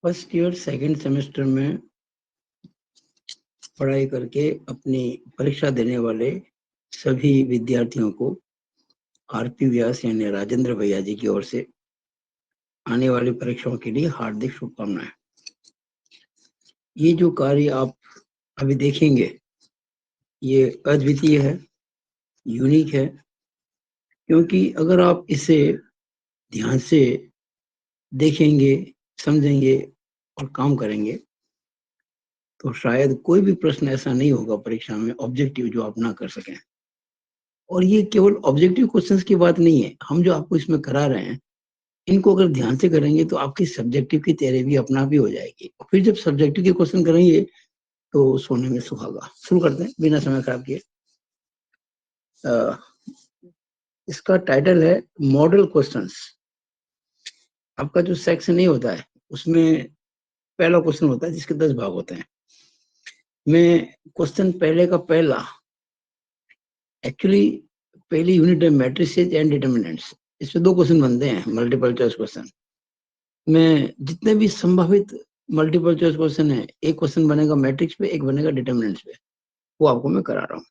First year second semester में पढ़ाई करके अपनी परीक्षा देने वाले सभी विद्यार्थियों को आरपी व्यास यानी राजेंद्र भैया जी की ओर से आने वाली परीक्षाओं के लिए हार्दिक शुभकामनाएं। ये जो कार्य आप अभी देखेंगे ये अद्वितीय है, यूनिक है, क्योंकि अगर आप इसे ध्यान से देखेंगे, समझेंगे और काम करेंगे तो शायद कोई भी प्रश्न ऐसा नहीं होगा परीक्षा में ऑब्जेक्टिव जो आप ना कर सकें। और ये केवल ऑब्जेक्टिव क्वेश्चंस की बात नहीं है, हम जो आपको इसमें करा रहे हैं इनको अगर ध्यान से करेंगे तो आपकी सब्जेक्टिव की तैयारी भी अपना भी हो जाएगी। और फिर जब सब्जेक्टिव के क्वेश्चन करेंगे तो सोने में सुहागा। शुरू करते हैं बिना समय खराब किए। इसका टाइटल है मॉडल क्वेश्चंस। आपका जो सेक्शन नहीं होता है उसमें पहला क्वेश्चन होता है जिसके 10 भाग होते हैं। मैं क्वेश्चन पहले का पहला एक्चुअली पहली यूनिट है मैट्रिसेस एंड डिटर्मिनेंट्स। इसमें 2 क्वेश्चन बनते हैं मल्टीपल चॉइस क्वेश्चन। मैं जितने भी संभावित मल्टीपल चॉइस क्वेश्चन है, एक क्वेश्चन बनेगा मैट्रिक्स पे, एक बनेगा डिटर्मिनेंट्स पे, वो आपको मैं करा रहा हूँ।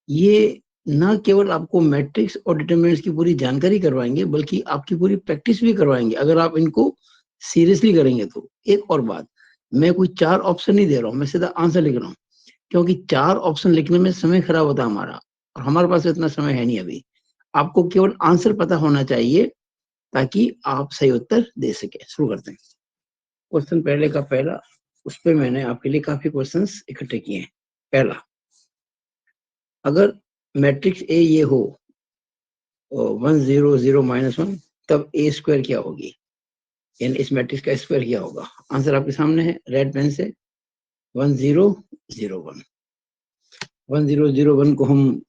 ये ना केवल आपको मैट्रिक्स और डिटर्मिनेंट्स की पूरी जानकारी करवाएंगे बल्कि आपकी पूरी प्रैक्टिस भी करवाएंगे अगर आप इनको सीरियसली करेंगे तो। एक और बात, मैं कोई 4 ऑप्शन नहीं दे रहा हूँ, मैं सीधा आंसर लिख रहा हूँ, क्योंकि 4 ऑप्शन लिखने में समय खराब होता है हमारा, और हमारे पास इतना समय है नहीं अभी। आपको केवल आंसर पता होना चाहिए ताकि आप सही उत्तर दे सके। शुरू करते हैं। क्वेश्चन पहले का पहला, उस पर मैंने आपके लिए काफी क्वेश्चंस इकट्ठे किए हैं। पहला, अगर मैट्रिक्स ए ये हो 1 0 0 -1 तब ए स्क्वायर क्या होगी, यानी इस मैट्रिक्स का स्क्वायर क्या होगा। आंसर आपके सामने है रेड पेन से। 1 0 0 1 1 0 0 1 को हम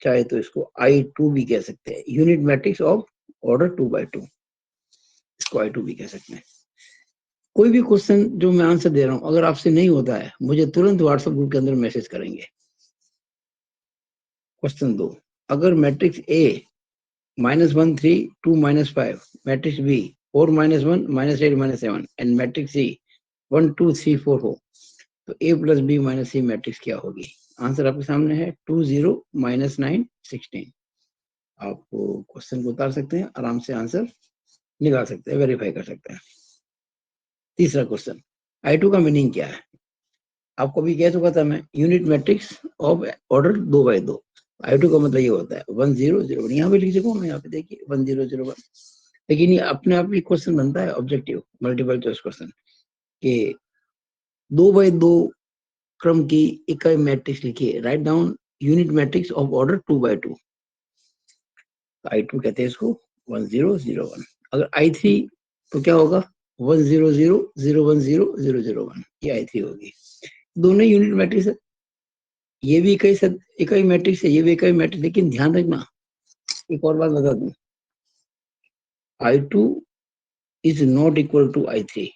चाहे तो इसको I2 भी कह सकते हैं, यूनिट मैट्रिक्स ऑफ ऑर्डर 2/2, इसको I2 भी कह सकते हैं। कोई भी क्वेश्चन जो मैं आंसर दे रहा हूं अगर आपसे नहीं होता है मुझे तुरंत व्हाट्सएप ग्रुप के अंदर मैसेज करेंगे। क्वेश्चन 2, अगर matrix A -1 3 2 -5, matrix B 4 -1 -8 -7 and matrix C 1 2 3 4 हो तो A plus B minus C matrix क्या होगी। आंसर आपके सामने है 2 0 -9 16। आप क्वेश्चन को उतार सकते हैं, आराम से आंसर निकाल सकते हैं, वेरीफाई कर सकते हैं। तीसरा क्वेश्चन, I2 का मीनिंग क्या है। आपको भी कह चुका था मैं, unit matrix of order 2/2। I2 का मतलब ये होता है 1 0 0 1। यहाँ पे लिख चुका हूँ मैं, यहाँ पे देखिए 1 0 0 1। लेकिन ये अपने आप ही क्वेश्चन बनता है ऑब्जेक्टिव मल्टीपल चॉइस क्वेश्चन कि 2/2 क्रम की इकाई मैट्रिक्स लिखिए, write down unit matrix of order 2/2। I2 कहते हैं इसको 1 0 0 1। अगर I3 तो क्या होगा 1 0 0 0 1 0 0 0 1, ये I3 होगी। दोनों यूनिट मैट्रिक्स है, ये भी इकाई मैट्रिक्स है, ये भी इकाई मैट्रिक्स। लेकिन ध्यान रखना, एक और बात बता दूं, I2 is not equal to I3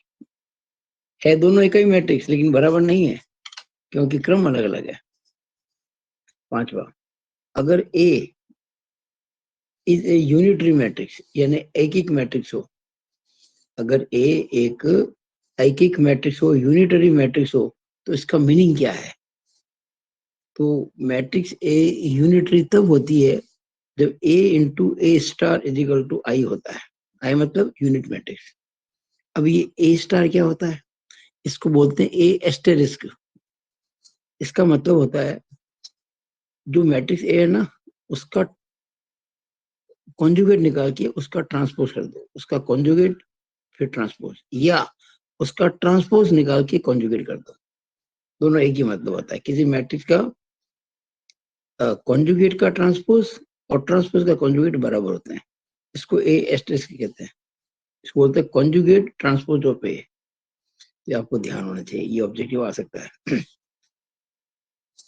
है। दोनों इकाई मैट्रिक्स लेकिन बराबर नहीं है क्योंकि क्रम अलग अलग है। पांचवा, अगर A is a unitary matrix यानी एकिक मैट्रिक्स हो, अगर A एक एकिक मैट्रिक्स हो, यूनिटरी मैट्रिक्स हो, तो इसका मीनिंग क्या है। तो मैट्रिक्स A यूनिटरी तब होती है जब A into A star is equal to I होता है। I मतलब यूनिट मैट्रिक्स। अब ये A स्टार क्या होता है, इसको बोलते हैं A एस्टेरिस्क। इसका मतलब होता है जो मैट्रिक्स A है ना, उसका कॉन्जुगेट निकाल के उसका ट्रांसपोज कर दो, उसका कॉन्जुगेट फिर ट्रांसपोज, या उसका ट्रांसपोज निकाल के कॉन्जुगेट कर दो। दोनों एक ही मतलब होता है। किसी मैट्रिक्स का कॉन्जुगेट का ट्रांसपोज और ट्रांसपोज का कॉन्जुगेट बराबर होते हैं। इसको ए एस्टेरिस्क कहते हैं, इसको बोलते हैं कॉन्जुगेट ट्रांसपोज ऑफ ए। ये आपको ध्यान होना चाहिए, ये ऑब्जेक्टिव आ सकता है।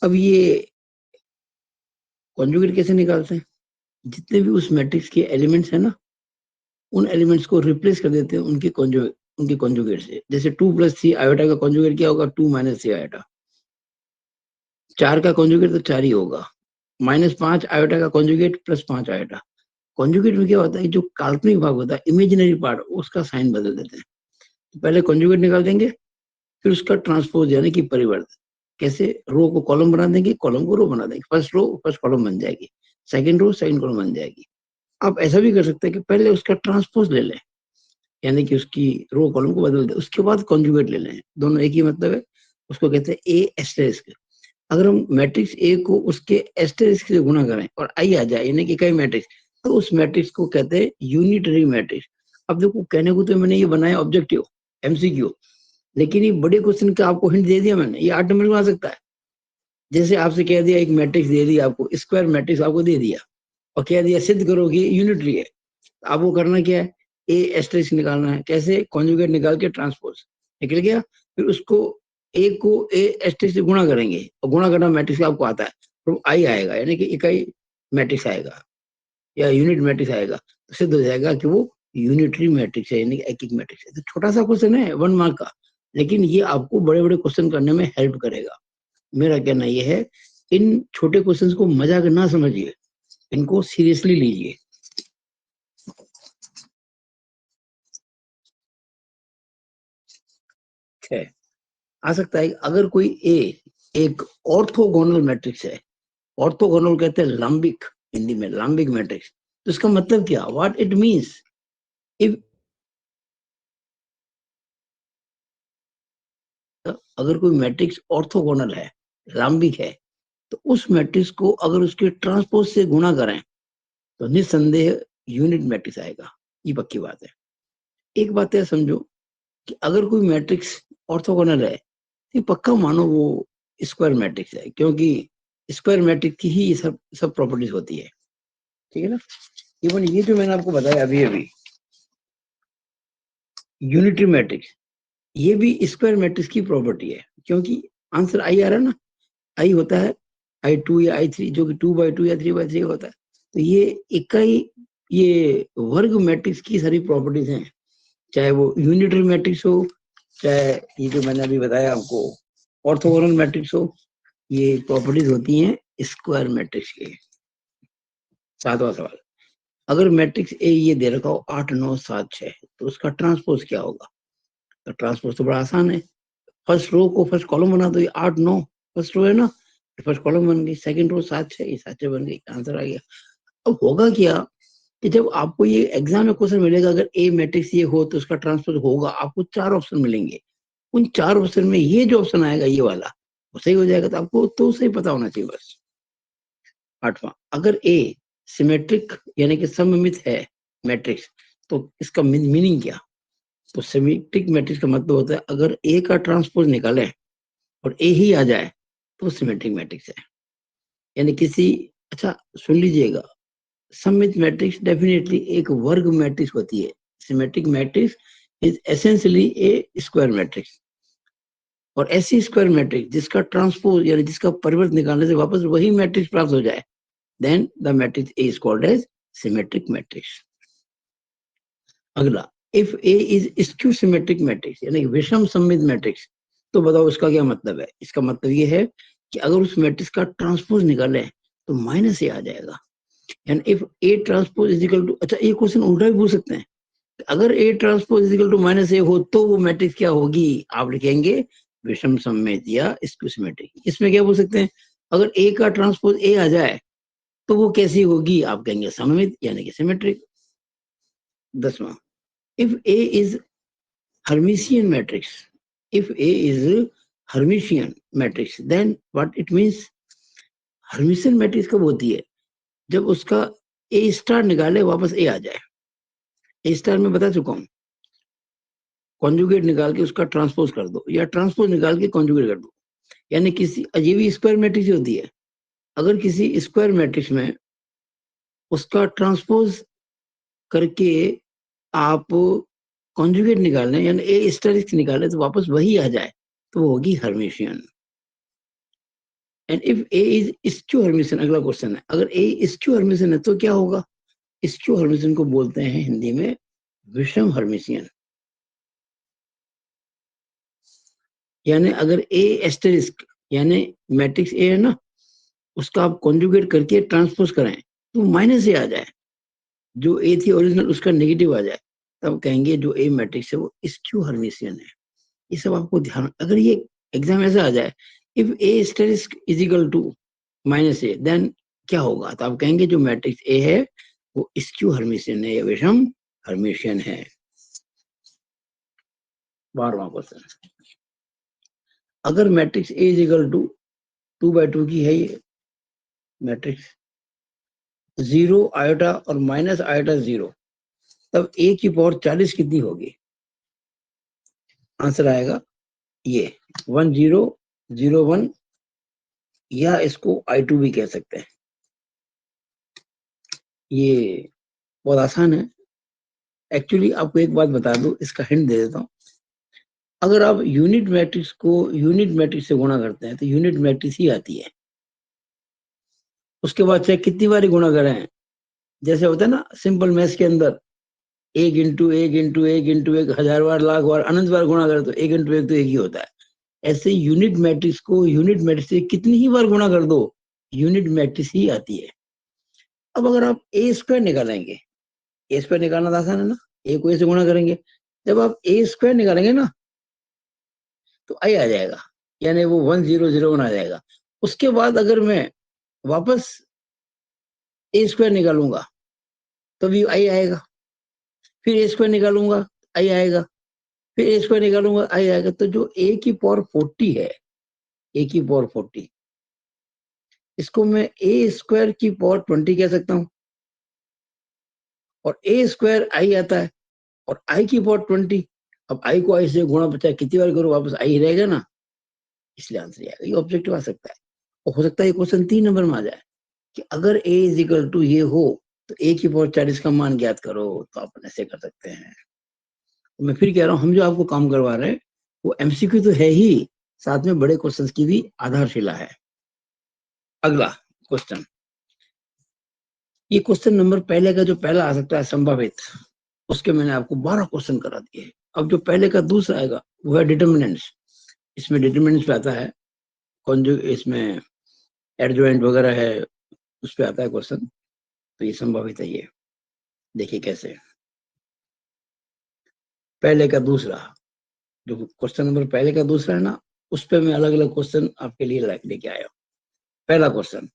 अब ये कॉन्जुगेट कैसे निकालते हैं, जितने भी उस मैट्रिक्स के एलिमेंट्स है ना, उन एलिमेंट्स को रिप्लेस कर देते हैं उनके कॉन्जुगेट से। जैसे 2 + 3 आयोटा का कॉन्जुगेट क्या होगा, 2 - 3 आयोटा। 4 का कॉन्जुगेट तो 4 ही होगा। -5 आयोटा का कॉन्जुगेट प्लस 5 आयोटा। कॉन्जुगेट में क्या होता है, जो काल्पनिक भाग होता है, इमेजिनरी पार्ट, उसका साइन बदल देते हैं। तो पहले कॉन्जुगेट निकाल देंगे, फिर उसका ट्रांसपोज यानी कि परिवर्तन, कैसे, रो को कॉलम बना देंगे, कॉलम को रो बना देंगे, फर्स्ट रो फर्स्ट कॉलम बन जाएगी, सेकंड रो सेकंड कॉलम बन जाएगी। आप ऐसा भी कर सकते हैं कि पहले उसका ट्रांसपोज ले लें, यानी कि उसकी रो कॉलम को बदल दें, उसके बाद कॉन्जुगेट ले लें, दोनों एक ही मतलब है। उसको कहते हैं ए एस्टेरिस्क। अगर हम मैट्रिक्स ए को उसके एस्टेरिस्क से गुणा करें और आई आ जाए, यानी कि कई मैट्रिक्स, तो उस मैट्रिक्स को कहते हैं यूनिटरी मैट्रिक्स। अब देखो, कहने को तो मैंने ये बनाया ऑब्जेक्टिव एमसीक्यू, लेकिन ये बड़े क्वेश्चन का आपको हिंट दे दिया मैंने, ये 8 नंबर में आ सकता है। जैसे आपसे कह दिया एक मैट्रिक्स दे दिया आपको, स्क्वायर मैट्रिक्स आपको दे दिया और कह दिया सिद्ध करो कि यूनिटरी है, तो आपको करना क्या है, ए एस्टेरिस्क निकालना है। कैसे, कॉन्जुगेट निकाल के ट्रांसपोज निकल गया, फिर उसको ए को ए एस्टेरिस्क से गुणा करेंगे और गुणा करना मैट्रिक्स आपको आता है, तो आई आएगा, यानी कि इकाई मैट्रिक्स आएगा या यूनिट मैट्रिक्स आएगा, तो सिद्ध हो जाएगा कि वो यूनिटरी मैट्रिक्स है, यानी कि एकक मैट्रिक्स है। तो छोटा सा क्वेश्चन है 1 मार्क का, लेकिन ये आपको बड़े बड़े क्वेश्चन करने में हेल्प करेगा। मेरा कहना यह है, इन छोटे क्वेश्चंस को मजाक ना समझिए, इनको सीरियसली लीजिए। है, आ सकता है अगर कोई ए एक ऑर्थोगोनल मैट्रिक्स है, ऑर्थोगोनल कहते हैं लंबिक, हिंदी में लंबिक मैट्रिक्स, तो इसका मतलब क्या, व्हाट इट मींस, इफ अगर कोई मैट्रिक्स ऑर्थोगोनल है, लंबिक है, तो उस मैट्रिक्स को अगर उसके ट्रांसपोज से गुणा करें तो निस्संदेह यूनिट मैट्रिक्स आएगा, ये पक्की बात है। एक बात है समझो कि अगर कोई मैट्रिक्स ऑर्थोगोनल है, तो पक्का मानो वो स्क्वायर मैट्रिक्स है, क्योंकि स्क्वायर मैट्रिक्स की ही सब सब प्रॉपर्टीज होती है, ठीक है ना। इवन ये जो मैंने आपको बताया अभी अभी, यूनिटरी मैट्रिक्स, ये भी स्क्वायर मैट्रिक्स की प्रॉपर्टी है, क्योंकि आंसर आई आ रहा है ना, आई होता है I2 या I3, जो कि 2/2 या 3/3 होता है। तो ये इकाई, ये वर्ग मैट्रिक्स की सारी प्रॉपर्टीज हैं, चाहे वो यूनिटरी मैट्रिक्स हो, चाहे ये जो मैंने अभी बताया आपको ऑर्थोगोनल मैट्रिक्स हो, ये प्रॉपर्टीज होती हैं स्क्वायर मैट्रिक्स के। 7वां सवाल, अगर मैट्रिक्स ए ये दे रखा हो 8 9 7 6, तो उसका ट्रांसपोज क्या होगा। तो ट्रांसपोज तो बड़ा आसान है, फर्स्ट रो को फर्स्ट कॉलम बना दो, ये 8 9 फर्स्ट रो है ना, फर्स्ट कॉलम बन गई, सेकंड रो 7 6, ये 7 6 बन गई, आंसर आ गया। अब होगा क्या कि जब आपको ये एग्जाम में क्वेश्चन मिलेगा, अगर ए मैट्रिक्स ये हो तो उसका ट्रांसपोज होगा, आपको 4 ऑप्शन मिलेंगे, उन 4 ऑप्शन में ये जो ऑप्शन आएगा ये वाला वो सही हो जाएगा, तो आपको तो सही पता होना चाहिए बस। 8वां, अगर ए सिमेट्रिक यानी कि सममित है मैट्रिक्स, तो इसका मीनिंग क्या। तो सिमेट्रिक मैट्रिक्स का मतलब होता है अगर ए का ट्रांसपोज निकाले और ए ही आ जाए तो सिमेट्रिक मैट्रिक्स है, यानी किसी, अच्छा सुन लीजिएगा, सममित मैट्रिक्स डेफिनेटली एक वर्ग मैट्रिक्स होती है, symmetric matrix is essentially A square matrix, और ऐसी स्क्वायर मैट्रिक्स जिसका ट्रांसपोज यानी जिसका परिवर्त निकालने से वापस वही मैट्रिक्स प्राप्त हो जाए, then the matrix A is called as symmetric matrix. अगला, if A is skew symmetric matrix यानी विषम सममित मैट्रिक्स, तो बताओ इसका क्या मतलब है। इसका मतलब ये है कि अगर उस मैट्रिक्स का ट्रांसपोज निकाले तो माइनस ए आ जाएगा, यानी if A transpose is equal to, अच्छा ये क्वेश्चन उल्टा भी पूछ सकते हैं, अगर A transpose is equal to minus A हो तो वो मैट्रिक्स क्या होगी, आप लिखेंगे विषम सममित या स्क्यू सिमेट्रिक। इसमें क्या बोल सकते हैं, अगर ए का ट्रांसपोज ए आ जाए तो वो कैसी होगी, आप कहेंगे सममित यानी कि सिमेट्रिक। 10वां, if A is Hermitian matrix, if A is Hermitian matrix then what it means. Hermitian matrix कब होती है, जब उसका ए स्टार निकाले वापस ए आ जाए, ए स्टार में बता चुका हूं, कॉन्जुगेट निकाल के उसका ट्रांसपोज कर दो या ट्रांसपोज निकाल के कॉन्जुगेट कर दो, यानी किसी अजीब स्क्वायर मैट्रिक्स होती है, अगर किसी स्क्वायर मैट्रिक्स में उसका ट्रांसपोज करके आप कॉन्जुगेट निकाल लें यानी ए स्टेरिक्स निकाले तो वापस वही आ जाए, तो वो होगी Hermitian. And if A is skew Hermitian, अगला क्वेश्चन है, अगर ए स्क्यू हर्मिशियन है तो क्या होगा। स्क्यू हर्मिशियन को बोलते हैं हिंदी में विषम हर्मिशियन, यानी अगर ए एस्टेरिस्क यानी मैट्रिक्स ए है ना, उसका आप कॉन्जुगेट करके ट्रांसपोज करें तो माइनस ए आ जाए, जो ए थी ओरिजिनल उसका नेगेटिव आ जाए, तब कहेंगे जो ए मैट्रिक्स है वो स्क्यू हर्मिशियन है। ये सब आपको ध्यान, अगर ये एग्जाम ऐसा आ जाए if A asterisk is equal to minus A then क्या होगा, तो आप कहेंगे जो मैट्रिक्स ए है वो स्क्यू हर्मिशियन है या विषम हर्मिशियन है। 12वां क्वेश्चन, अगर matrix A is equal to 2/2 की है ये मैट्रिक्स, 0 आयोटा और माइनस आयोटा 0, तब ए की पावर 40 कितनी होगी? आंसर आएगा ये 1001, या इसको I2 भी कह सकते हैं। ये बहुत आसान है। एक्चुअली आपको एक बात बता दूं, इसका हिंट दे देता हूं। अगर आप यूनिट मैट्रिक्स को यूनिट मैट्रिक्स से गुणा करते हैं तो यूनिट मैट्रिक्स ही आती है। उसके बाद चाहे कितनी बार गुणा करें, जैसे होता है ना सिंपल मैथ्स के अंदर, 1 इंटू 1 इंटू 1 इंटू 1 1000 बार, लाख बार, अनंत बार गुणा करें तो 1 इंटू 1 तो 1 ही होता है। ऐसे यूनिट मैट्रिक्स को यूनिट मैट्रिक्स से कितनी ही बार गुणा कर दो यूनिट मैट्रिक्स ही आती है। अब अगर आप ए स्क्वायर निकालेंगे, ए स्क्वायर निकालना तो आसान है ना, ए को ए से गुणा करेंगे, जब आप ए स्क्वायर निकालेंगे ना तो आई आ जाएगा, यानी वो 1001 आ जाएगा। उसके बाद अगर मैं वापस ए स्क्वायर निकालूंगा तो भी आई आएगा, फिर ए स्क्वायर निकालूंगा आई आएगा, फिर ए स्क्वायर निकालूंगा आई आएगा। तो जो ए की पावर 40 है, ए की पावर 40, इसको मैं ए स्क्वायर की पावर 20 कह सकता हूं, और ए स्क्वायर आई आता है और आई की पावर 20। अब आई को आई से गुणा बचा कितनी बार करो वापस आई रहेगा ना, इसलिए आंसर आएगा। ये ऑब्जेक्टिव आ सकता है, और हो सकता है क्वेश्चन 3 नंबर में आ जाए कि अगर ए इज इक्वल टू ये हो तो ए की पावर 40 का मान ज्ञात करो, तो आप ऐसे कर सकते हैं। तो मैं फिर कह रहा हूँ, हम जो आपको काम करवा रहे हैं वो एमसीक्यू तो है ही, साथ में बड़े क्वेश्चंस की भी आधारशिला है। अगला क्वेश्चन, ये क्वेश्चन नंबर पहले का जो पहला आ सकता है संभावित, उसके मैंने आपको 12 क्वेश्चन करा दिए। अब जो पहले का दूसरा आएगा वो है डिटर्मिनेंट्स। इसमें डिटर्मिनेंट्स पे आता है इसमें एडजॉइंट वगैरह है, उस पे आता है क्वेश्चन। तो ये संभावित है। ये देखिए कैसे, पहले का दूसरा, जो क्वेश्चन नंबर पहले का दूसरा है ना, उस पे मैं अलग अलग क्वेश्चन आपके लिए लेके आया हूं। पहला क्वेश्चन,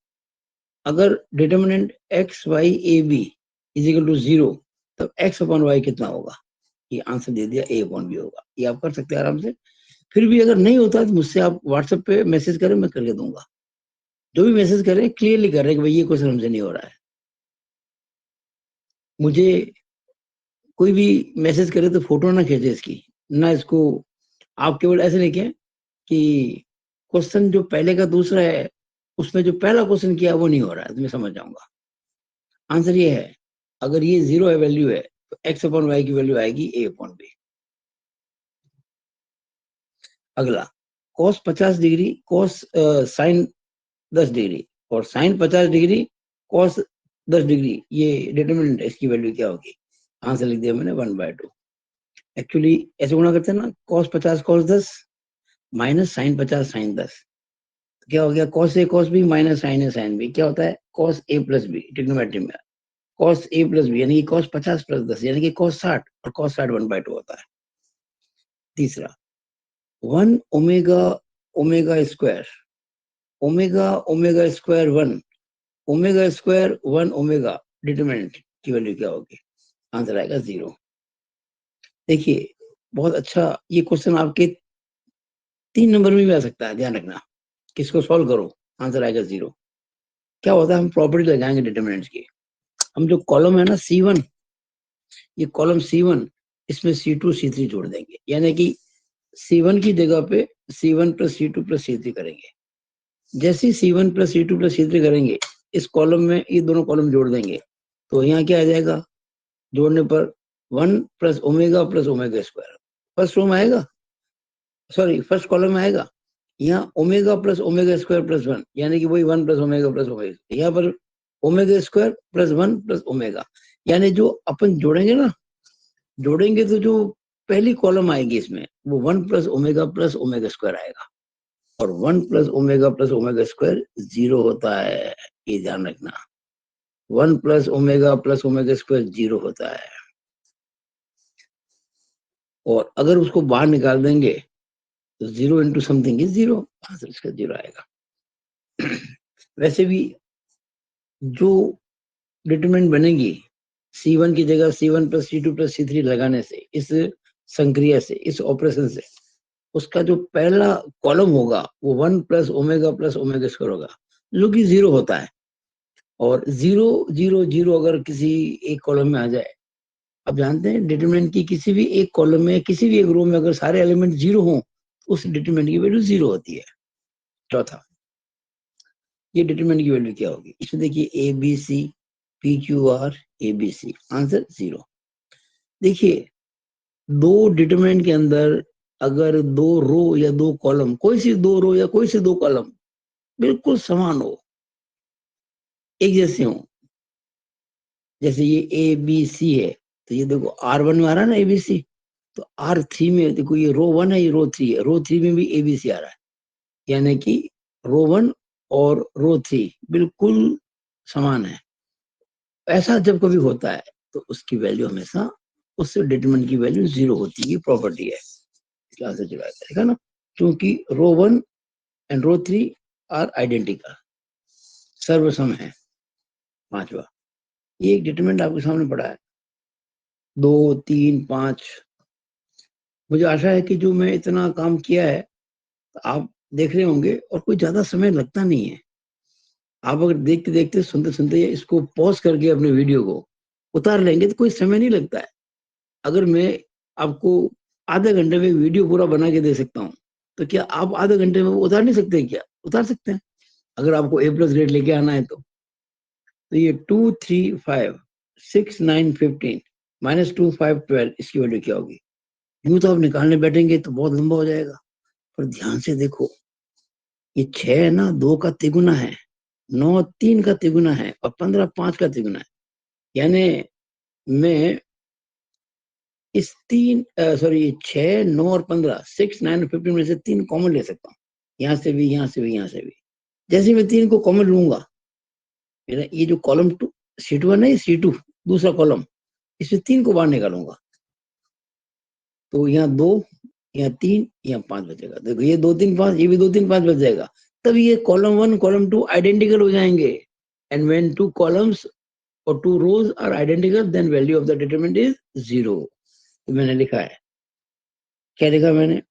अगर determinant X Y A B is equal to 0, तब एक्स अपॉन वाई कितना होगा? ये आंसर दे दिया, ए अपॉन बी होगा। ये आप कर सकते हैं आराम से। फिर भी अगर नहीं होता तो मुझसे आप व्हाट्सएप पे मैसेज करें, मैं करके दूंगा। जो भी मैसेज करें क्लियरली कर रहे हैं कि भाई ये क्वेश्चन हमसे नहीं हो रहा है। मुझे कोई भी मैसेज करे तो फोटो ना खींचे इसकी, ना इसको आप केवल ऐसे लिखें कि क्वेश्चन जो पहले का दूसरा है उसमें जो पहला क्वेश्चन किया वो नहीं हो रहा है, तो मैं समझ जाऊंगा। आंसर ये है, अगर ये 0 है वैल्यू है तो एक्स अपॉन वाई की वैल्यू आएगी ए अपॉन बी। अगला, cos 50 degree cos sine 10 degree और साइन 50 डिग्री cos 10 डिग्री, ये डिटरमिनेंट है, इसकी वैल्यू क्या होगी? आंसर लिख दिया मैंने 1/2। एक्चुअली ऐसे गुणा करते हैं ना, cos 50 cos 10 minus sine 50 sine 10, तो क्या हो गया? cos a cos b minus sine a sine b, क्या होता है? cos a plus b trigonometry में, cos a प्लस b यानी कि cos 50 प्लस 10 यानी कि cos 60, और cos 60 1/2 होता है। तीसरा, 1 omega omega square, omega omega square 1, omega square 1 omega, determinant की वैल्यू क्या होगी? आंसर आएगा 0। देखिए बहुत अच्छा, ये क्वेश्चन आपके 3 नंबर में भी आ सकता है, ध्यान रखना। किसको सॉल्व करो, आंसर आएगा 0। क्या होता है, हम प्रॉपर्टी लगाएंगे डिटरमिनेंट्स की। हम जो कॉलम है ना C1, ये कॉलम C1, इसमें C2 C3 जोड़ देंगे, यानी कि C1 की जगह पे C1 plus C2 plus C3 करेंगे। जैसे C1 plus C2 plus C3 करेंगे, इस कॉलम में ये दोनों कॉलम जोड़ देंगे, तो यहाँ क्या आ जाएगा जोड़ने पर? 1 plus omega square first row में आएगा, सॉरी फर्स्ट कॉलम में आएगा। यहाँ omega plus omega square plus 1, यानी कि वही 1 प्लस ओमेगा प्लस ओमेगा। यहाँ पर omega square plus 1 plus omega, यानी जो अपन जोड़ेंगे ना, जोड़ेंगे तो जो पहली कॉलम आएगी इसमें वो 1 प्लस ओमेगा स्क्वायर आएगा, और 1 प्लस ओमेगा स्क्वायर 0 होता है, ये ध्यान रखना। 1 प्लस ओमेगा स्क्वायर 0 होता है। और अगर उसको बाहर निकाल देंगे तो 0 इंटू समथिंग इज 0, आंसर इसका 0 आएगा। वैसे भी जो डिटरमिनेंट बनेगी C1 की जगह C1 plus C2 plus C3 लगाने से, इस संक्रिया से, इस ऑपरेशन से, उसका जो पहला कॉलम होगा वो 1 प्लस ओमेगा स्क्वायर होगा, जो कि 0 होता है। और 0 0 0 अगर किसी एक कॉलम में आ जाए, आप जानते हैं डिटरमिनेंट की किसी भी एक कॉलम में, किसी भी एक रो में अगर सारे एलिमेंट 0 हों, उस डिटरमिनेंट की वैल्यू 0 होती है। चौथा, ये डिटरमिनेंट की वैल्यू क्या होगी? इसमें देखिए ABC PQR ABC, आंसर 0। देखिए दो डिटरमिनेंट के अंदर अगर दो रो या दो कॉलम, कोई सी दो रो या कोई सी दो कॉलम बिल्कुल समान हो, एक जैसे हो, जैसे ये ABC है, तो ये देखो R1 में आ रहा है ना ABC, तो R3 में देखो ये रो 1 है, ये रो 3 है, रो 3 में भी ABC आ रहा है, यानी कि रो 1 और रो 3 बिल्कुल समान है। ऐसा जब कभी होता है तो उसकी वैल्यू हमेशा, उस डिटरमिनेंट की वैल्यू 0 होती है, ये प्रॉपर्टी है, इसका आंसर जो आएगा ना, क्योंकि रो 1 एंड रो 3 आर आइडेंटिकल, सर्वसम है। पांचवा, ये एक डिटरमिनेंट आपके सामने पड़ा है, 2 3 5। मुझे आशा है कि जो मैं इतना काम किया है आप देख रहे होंगे, और कोई ज्यादा समय लगता नहीं है। आप अगर देखते देखते सुनते सुनते इसको पॉज करके अपने वीडियो को उतार लेंगे तो कोई समय नहीं लगता है। अगर मैं आपको आधे घंटे में वीडियो पूरा बना के दे सकता हूँ, तो क्या आप आधे घंटे में वो उतार नहीं सकते? क्या उतार सकते हैं? अगर आपको A+ ग्रेड लेके आना है तो ये 2 3 5 6 9 15 -2 5 12, इसकी वैल्यू क्या होगी? यूं तो आप निकालने बैठेंगे तो बहुत लंबा हो जाएगा, पर ध्यान से देखो, ये 6 है ना 2 का तिगुना है, 9 3 का तिगुना है, और 15 5 का तिगुना है। यानी मैं इस 6 9 और 15, 6 9 और 15 में से 3 कॉमन ले सकता हूँ, यहाँ से भी, यहाँ से भी, यहाँ से भी। जैसे मैं 3 को कॉमन लूंगा, ये जो कॉलम C1 है, C2 दूसरा कॉलम, इसमें 3 को बाहर निकालूंगा, तो यहाँ 2, यहाँ 3, यहाँ 5 बचेगा। देखो ये 2 3 5, ये भी 2 3 5 बच जाएगा। तब ये कॉलम 1 कॉलम 2 आइडेंटिकल हो जाएंगे। एंड व्हेन टू कॉलम्स और two rows are identical, then value of the determinant is 0। तो मैंने लिखा है, क्या लिखा मैंने?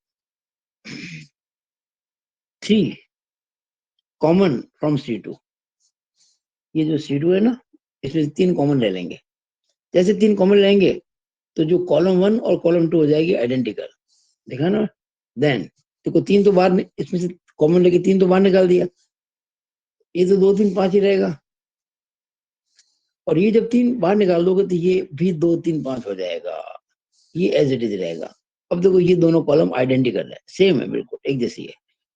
3 कॉमन फ्रॉम C2। ये जो C2 है ना, इसमें 3 कॉमन ले लेंगे। जैसे 3 कॉमन लेंगे तो जो कॉलम 1 और कॉलम 2 हो जाएगी आइडेंटिकल, देखा ना? देन देखो 3 तो बाहर, इसमें से कॉमन लेके 3 तो बाहर निकाल दिया, ये तो 2 3 5 ही रहेगा। और ये जब 3 बाहर निकाल दोगे तो ये भी 2 3 5 हो जाएगा, ये एज इट इज रहेगा। अब देखो ये दोनों कॉलम आइडेंटिकल है, सेम है, बिल्कुल एक जैसी है।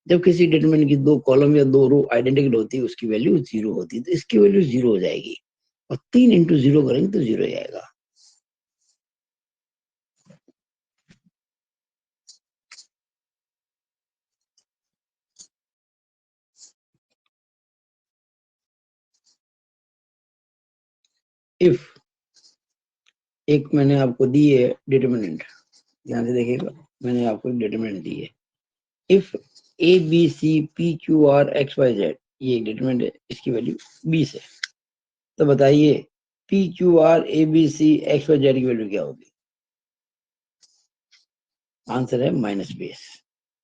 जब किसी डिटरमिनेंट की 2 कॉलम या 2 रो आइडेंटिकल होती है, उसकी वैल्यू 0 होती है, तो इसकी वैल्यू 0 हो जाएगी, और 3 इंटू 0 करेंगे तो 0 जाएगा। इफ एक मैंने आपको दी है डिटरमिनेंट, ध्यान से देखिएगा, मैंने आपको एक डिटरमिनेंट दी है। इफ ABCPQRXYZ, ये एक डिटरमिनेंट है, इसकी वैल्यू 20 है, तो बताइए PQRABCXYZ की वैल्यू क्या होगी? आंसर है -20,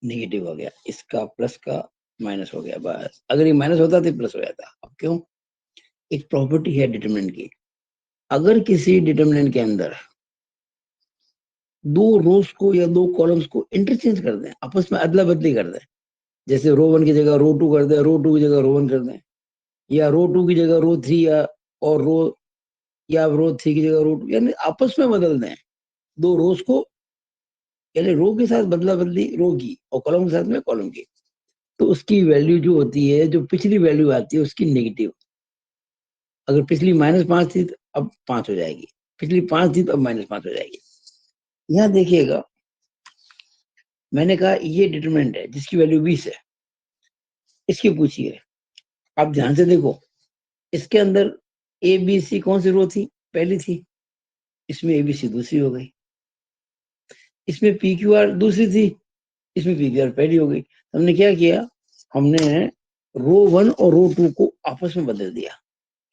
नेगेटिव हो गया, इसका प्लस का माइनस हो गया। बस अगर ये माइनस होता तो प्लस हो जाता। अब क्यों? एक प्रॉपर्टी है डिटरमिनेंट की, अगर किसी डिटरमिनेंट के अंदर 2 रोज को या 2 कॉलम्स को इंटरचेंज कर दें, आपस में अदला बदली कर दें, जैसे रो 1 की जगह रो 2 कर दें, रो 2 की जगह रो 1 कर दें, या रो 2 की जगह रो 3, और रो 3 की जगह रो 2, यानी आपस में बदल दें 2 रोज को, यानी रो के साथ बदला बदली रो की, और कॉलम के साथ में कॉलम की, तो उसकी वैल्यू जो होती है, जो पिछली वैल्यू आती है उसकी नेगेटिव। अगर पिछली -5 थी तो अब 5 हो जाएगी, पिछली 5 थी तो अब -5 हो जाएगी। यहाँ देखिएगा, मैंने कहा ये डिटरमिनेंट है जिसकी वैल्यू 20 है, इसकी पूछिए। आप ध्यान से देखो, इसके अंदर ABC कौन सी रो थी? पहली थी, इसमें ABC दूसरी हो गई। इसमें पी क्यू आर दूसरी थी, इसमें पी क्यू आर पहली हो गई। तो हमने क्या किया, हमने रो 1 और रो 2 को आपस में बदल दिया,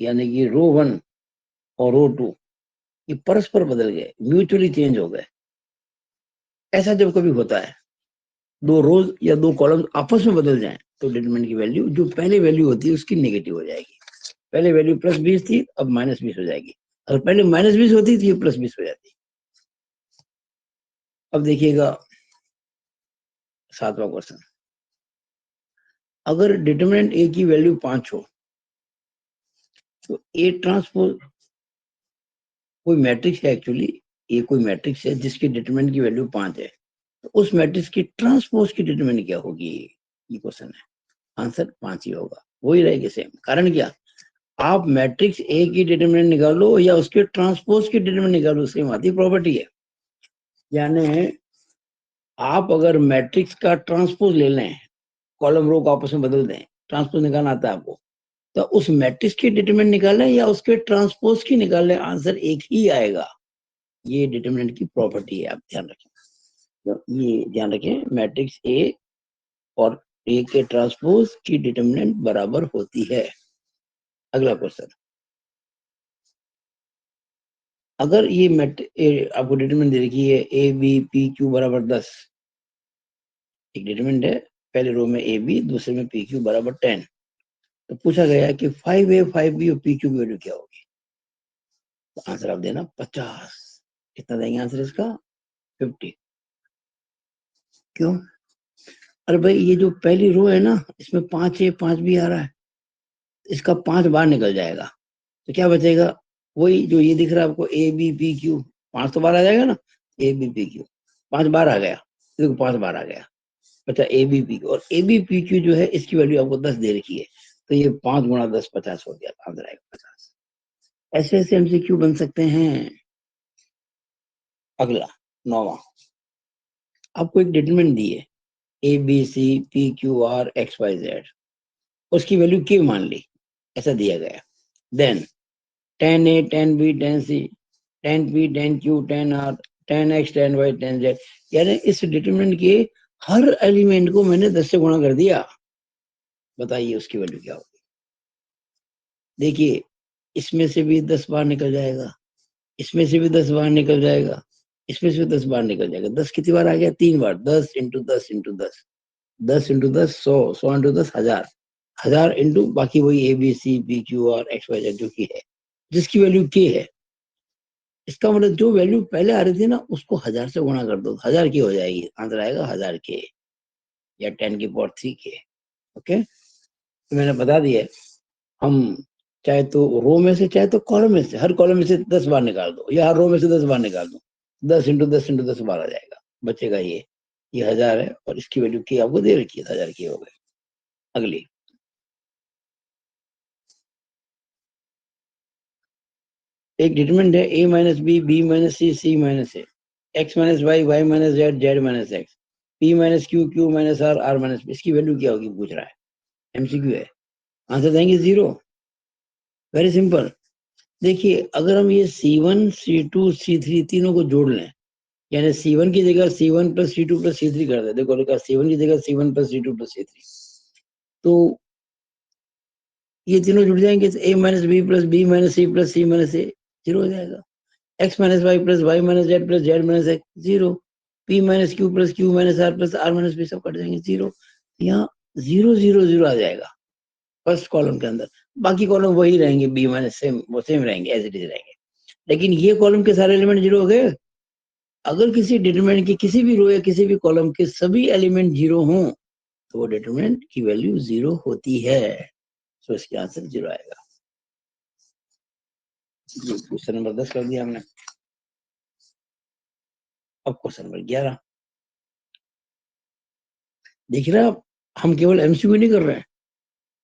यानी कि रो 1 और रो 2 ये परस्पर बदल गए, म्यूचुअली चेंज हो गए। ऐसा जब कभी होता है, दो रोज या दो कॉलम आपस में बदल जाएं, तो डिटरमिनेंट की वैल्यू जो पहले वैल्यू होती है उसकी नेगेटिव हो जाएगी। पहले वैल्यू +20 थी, अब -20 हो जाएगी। अगर पहले -20 होती थी, +20 हो जाती। अब देखिएगा 7वां क्वेश्चन। अगर डिटरमिनेंट ए की वैल्यू 5 हो तो ए ट्रांसपोज कोई मैट्रिक्स है, एक्चुअली ए कोई मैट्रिक्स है जिसकी डिटरमिनेंट की वैल्यू 5 है, तो उस मैट्रिक्स की ट्रांसपोज की डिटरमिनेंट क्या होगी, ये क्वेश्चन है। आंसर 5 ही होगा, वही रहेगी सेम। कारण क्या, आप मैट्रिक्स ए की डिटरमिनेंट निकालो या उसके ट्रांसपोज की डिटरमिनेंट निकालो, सेम आती प्रॉपर्टी है। यानी आप अगर मैट्रिक्स का ट्रांसपोज ले लें, कॉलम रो को आपस में बदल दें, ट्रांसपोज निकालना आता है आपको, तो उस मैट्रिक्स की डिटरमिनेंट निकालें या उसके ट्रांसपोज की निकालें, आंसर एक ही आएगा। ये डिटरमिनेंट की प्रॉपर्टी है, आप ध्यान रखें। तो ये ध्यान रखें, मैट्रिक्स ए और ए के ट्रांसपोज की डिटरमिनेंट बराबर होती है। अगला क्वेश्चन, अगर ये आपको डिटरमिनेंट दे रखी है ए बी पी क्यू बराबर 10, एक डिटरमिनेंट है, पहले रो में ए बी, दूसरे में पी क्यू बराबर 10, तो पूछा गया कि 5A 5B और पी क्यू की वैल्यू क्या होगी। तो आंसर आप देना 50। कितना देंगे आंसर इसका, 50। क्यों, अरे भाई ये जो पहली रो है ना, इसमें 5A 5B आ रहा है, इसका 5 बाहर निकल जाएगा, तो क्या बचेगा, वही जो ये दिख रहा है आपको ए बी पी क्यू, 5 तो बाहर आ जाएगा ना, ए बी पी क्यू 5 बाहर आ गया, देखो 5 बाहर आ गया। अच्छा ए बी पी क्यू, और ए बी पी क्यू जो है इसकी वैल्यू आपको 10 दे रखी है, तो ये 5 गुणा 10 50 हो गया, आंसर आएगा 50। ऐसे ऐसे एमसीक्यू बन सकते हैं। अगला 9वां, आपको एक डिटरमिनेंट दी है A B C P Q R X Y Z, उसकी वैल्यू k मान ली, ऐसा दिया गया। Then 10A 10B 10C 10P 10Q 10R 10X 10Y 10Z, यानी इस डिटरमिनेंट के हर एलिमेंट को मैंने 10 से गुणा कर दिया। बताइए उसकी वैल्यू क्या होगी। देखिए इसमें से भी 10 बार निकल जाएगा, इसमें से भी 10 बार निकल जाएगा, इसमें से भी 10 बार निकल जाएगा। 10 कितनी बार आ गया, 3 बार। 10 into 10 into 10, 10 into 10 100, 100 into 10 1000, 1000 into बाकी वही A B C P Q R X Y Z जो की है, जिसकी वैल्यू के है। इसका मतलब जो वैल्यू पहले आ रही थी ना, उसको 1000 से गुणा कर दो, 1000 की हो जाएगी, आंसर आएगा 1000 के या 10 की पावर 3 के। ओके, तो मैंने बता दिया, हम चाहे तो रो में से चाहे तो कॉलम में से, हर कॉलम में से 10 बार निकाल दो, या हर रो में से 10 बार निकाल दो, 10 इंटू 10 इंटू 10 बार आ जाएगा, बचेगा ये 1000 है, और इसकी वैल्यू की आपको दे रखी है, 1000 की हो गई। अगली, एक डिटरमिनेंट है a minus B B minus C C minus A X minus Y Y minus Z Z minus X P minus Q Q minus R R minus P, इसकी वैल्यू क्या होगी पूछ रहा है, एमसीक्यू है। आंसर देंगे 0, very simple. देखिए अगर हम ये C1 C2 C3 तीनों को जोड़ लें, यानी C1 की जगह C1 plus C2 plus C3 कर दे, देखो लिखा C1 की जगह C1 plus C2 plus C3, तो ये तीनों जुड़ जाएंगे, a minus B plus B minus C plus C minus A, 0 हो जाएगा। X minus Y plus Y minus Z plus Z minus X, 0। P minus Q plus Q minus R plus R minus P, सब cut जाएंगे, 0। यहाँ 0 0 0 आ जाएगा first column के अंदर, बाकी column वही रहेंगे, बी माइनस सेम, वो सेम रहेंगे, एज इट इज रहेंगे। लेकिन ये कॉलम के सारे एलिमेंट 0 हो गए। अगर किसी डिटरमिनेंट की किसी भी रो या किसी भी कॉलम के सभी एलिमेंट 0 हों, तो वो डिटरमिनेंट की वैल्यू 0 होती है। तो इसका आंसर 0 आएगा। क्वेश्चन नंबर 10 कर दिया हमने। अब क्वेश्चन नंबर 11, देख रहे हैं आप, हम केवल एमसीक्यू नहीं कर रहे हैं,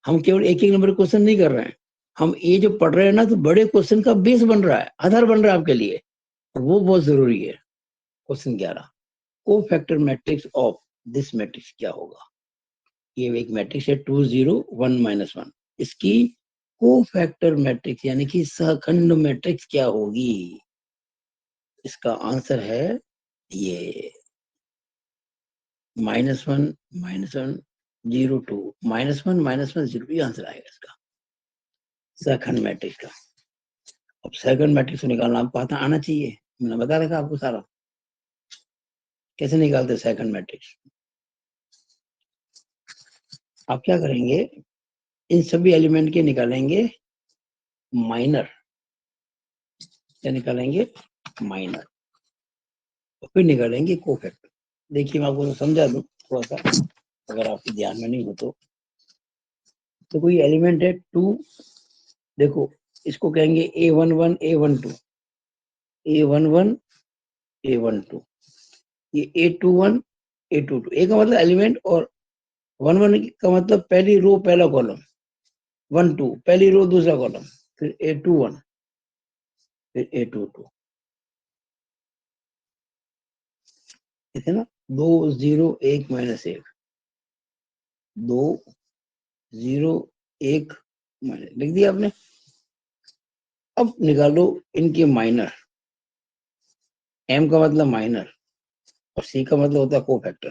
हम केवल एक एक नंबर क्वेश्चन नहीं कर रहे हैं, हम ये जो पढ़ रहे हैं ना, तो बड़े क्वेश्चन का बेस बन रहा है, आधार बन रहा है आपके लिए, और वो बहुत जरूरी है। क्वेश्चन 11, को factor matrix of this matrix क्या होगा। ये एक मैट्रिक्स है 2 0 1 -1, इसकी को फैक्टर मैट्रिक्स यानी कि सहखंड मैट्रिक्स क्या होगी। इसका आंसर है ये -1 -1 0 2 -1 0, ये आंसर आएगा इसका, सेकंड मैट्रिक्स का। अब सेकंड मैट्रिक्स निकालना आपको आता आना चाहिए, मैंने बता रखा आपको सारा कैसे निकालते सेकंड मैट्रिक्स। आप क्या करेंगे, इन सभी एलिमेंट के निकालेंगे माइनर, क्या निकालेंगे माइनर, और फिर निकालेंगे कोफैक्टर। देखिए मैं आपको समझा दूं थोड़ा सा, अगर आपके ध्यान में नहीं हो तो कोई एलिमेंट है 2, देखो इसको कहेंगे A11 A12, A11 A12, ये A21 A22, ए का मतलब एलिमेंट, और 11 का मतलब पहली रो पहला कॉलम, 12 पहली रो दूसरा कॉलम, फिर A21 फिर A22, ठीक है ना। 2 0 1 -1, 2 0 1 लिख दिया आपने। अब निकालो इनके माइनर, M का मतलब माइनर और C का मतलब होता है कोफैक्टर,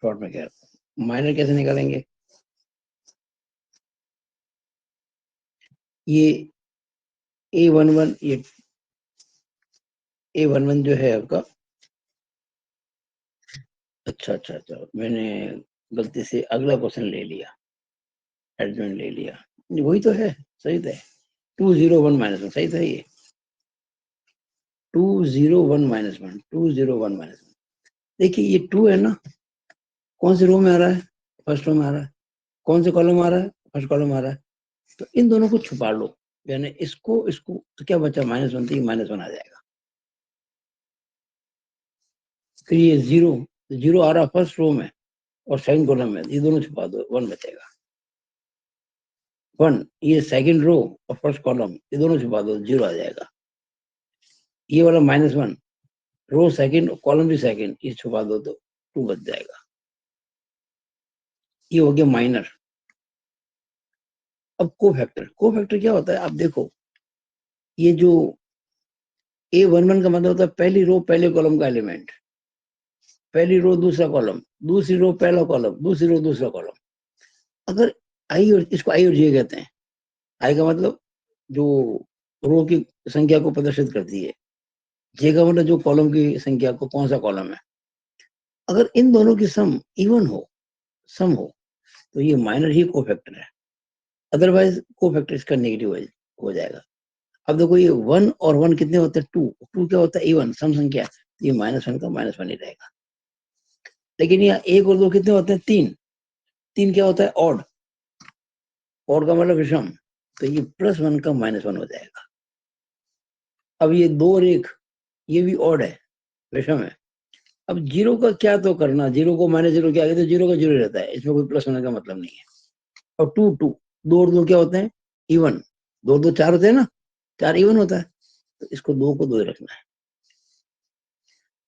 शॉर्ट में कह रहा हूं। माइनर कैसे निकालेंगे, ये A11, ये A11 जो है आपका, अच्छा मैंने गलती से अगला क्वेश्चन ले लिया, एडजॉइंट ले लिया, वही तो है, सही था 201 -1, सही था ये 201 -1 201 -1। देखिए ये 2 है ना, कौन से रो में आ रहा है, फर्स्ट रो में आ रहा है, कौन से कॉलम आ रहा है, फर्स्ट कॉलम आ रहा है, तो इन दोनों को छुपा लो, यानी इसको इसको तो क्या बचा -1, तो ये -1 आ जाएगा। फिर ये 0 0 आ रहा फर्स्ट रो में और सेकंड कॉलम में, ये दोनों छुपा दो, 1 बचेगा। 1 ये सेकंड रो और फर्स्ट कॉलम, ये दोनों छुपा दो, 0 आ जाएगा। ये वाला -1 रो सेकंड कॉलम भी सेकंड, ये छुपा दो तो 2 बच जाएगा। ये हो गया माइनर। अब कोफैक्टर क्या होता है, आप देखो ये जो A11 का मतलब होता है पहली रो पहले कॉलम का एलिमेंट, पहली रो दूसरा कॉलम, दूसरी रो पहला कॉलम, दूसरी रो दूसरा कॉलम। अगर आई, और इसको आई और जे कहते हैं, आई का मतलब जो रो की संख्या को प्रदर्शित करती है, जे का मतलब जो कॉलम की संख्या को, कौन सा कॉलम है। अगर इन दोनों की सम इवन हो, सम हो, तो ये माइनर ही कोफैक्टर है, अदरवाइज कोफैक्टर इसका नेगेटिव हो जाएगा। अब देखो ये 1 और 1 कितने होते हैं, 2 2 क्या होता है इवन, सम संख्या, ये -1 का -1 ही रहेगा। लेकिन यहाँ 1 और 2 कितने होते हैं, 3 3 क्या होता है ऑड, ऑड का मतलब विषम, तो ये +1 का -1 हो जाएगा। अब ये 2 और 1 ये भी ऑड है, विषम है। अब 0 का क्या तो करना, 0 को -0 क्या, तो 0 का 0 रहता है, इसमें कोई प्लस होने का मतलब नहीं है। और 2 2 2 और 2 क्या होते हैं इवन, 2 2 4 होते हैं ना, 4 इवन होता है, तो इसको 2 को 2 ही रखना है।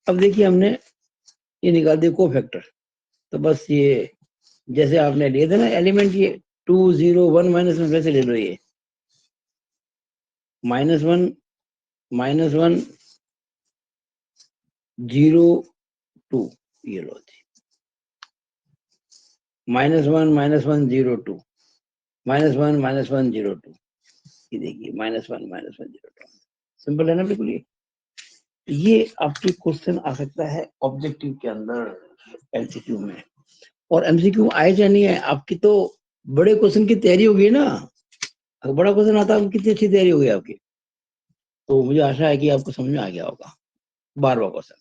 अब देखिए हमने ये निकाल दिया कोफैक्टर, तो बस ये जैसे आपने लिए थे ना एलिमेंट, ये 2 0 1 -1 वैसे ले लो, ये -1 -1 0 2, ये लो जी, -1 -1 0 2 -1 -1 0 2, ये देखिए -1 -1 0 2, सिंपल है ना बिल्कुल। ये आपके क्वेश्चन आ सकता है ऑब्जेक्टिव के अंदर, एमसीक्यू में। और एमसीक्यू आए या नहीं है, आपकी तो बड़े क्वेश्चन की तैयारी होगी ना, अगर बड़ा क्वेश्चन आता है कितनी अच्छी तैयारी होगी आपकी। तो मुझे आशा है कि आपको समझ में आ गया होगा। 12वां क्वेश्चन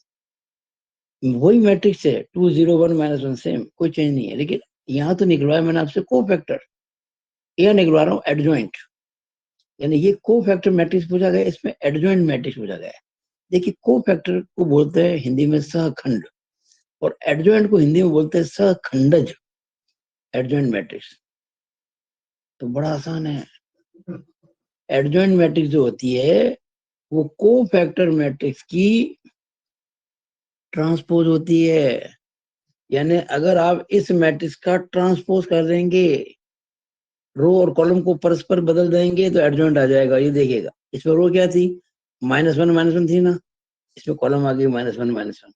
वही मैट्रिक्स है, 2 0 1 -1, सेम, कोई चेंज नहीं है, लेकिन यहाँ तो निकलवाया मैंने आपसे कोफैक्टर, यहाँ निकलवा रहा हूँ एडजॉइंट, यानी ये कोफैक्टर मैट्रिक्स पूछा गया, इसमें एडजॉइंट मैट्रिक्स पूछा गया है। देखिए कोफैक्टर को बोलते हैं हिंदी में सहखंड, और एडजॉइंट को हिंदी में बोलते हैं सहखंडज, एडजॉइंट मैट्रिक्स। तो बड़ा आसान है, एडजॉइंट मैट्रिक्स जो होती है वो कोफैक्टर मैट्रिक्स की ट्रांसपोज होती है। यानी अगर आप इस मैट्रिक्स का ट्रांसपोज कर देंगे, रो और कॉलम को परस्पर बदल देंगे, तो एडजॉइंट आ जाएगा। ये देखिएगा, इसमें रो क्या थी, -1 -1 थी ना, इसमें कॉलम आ गई -1 -1,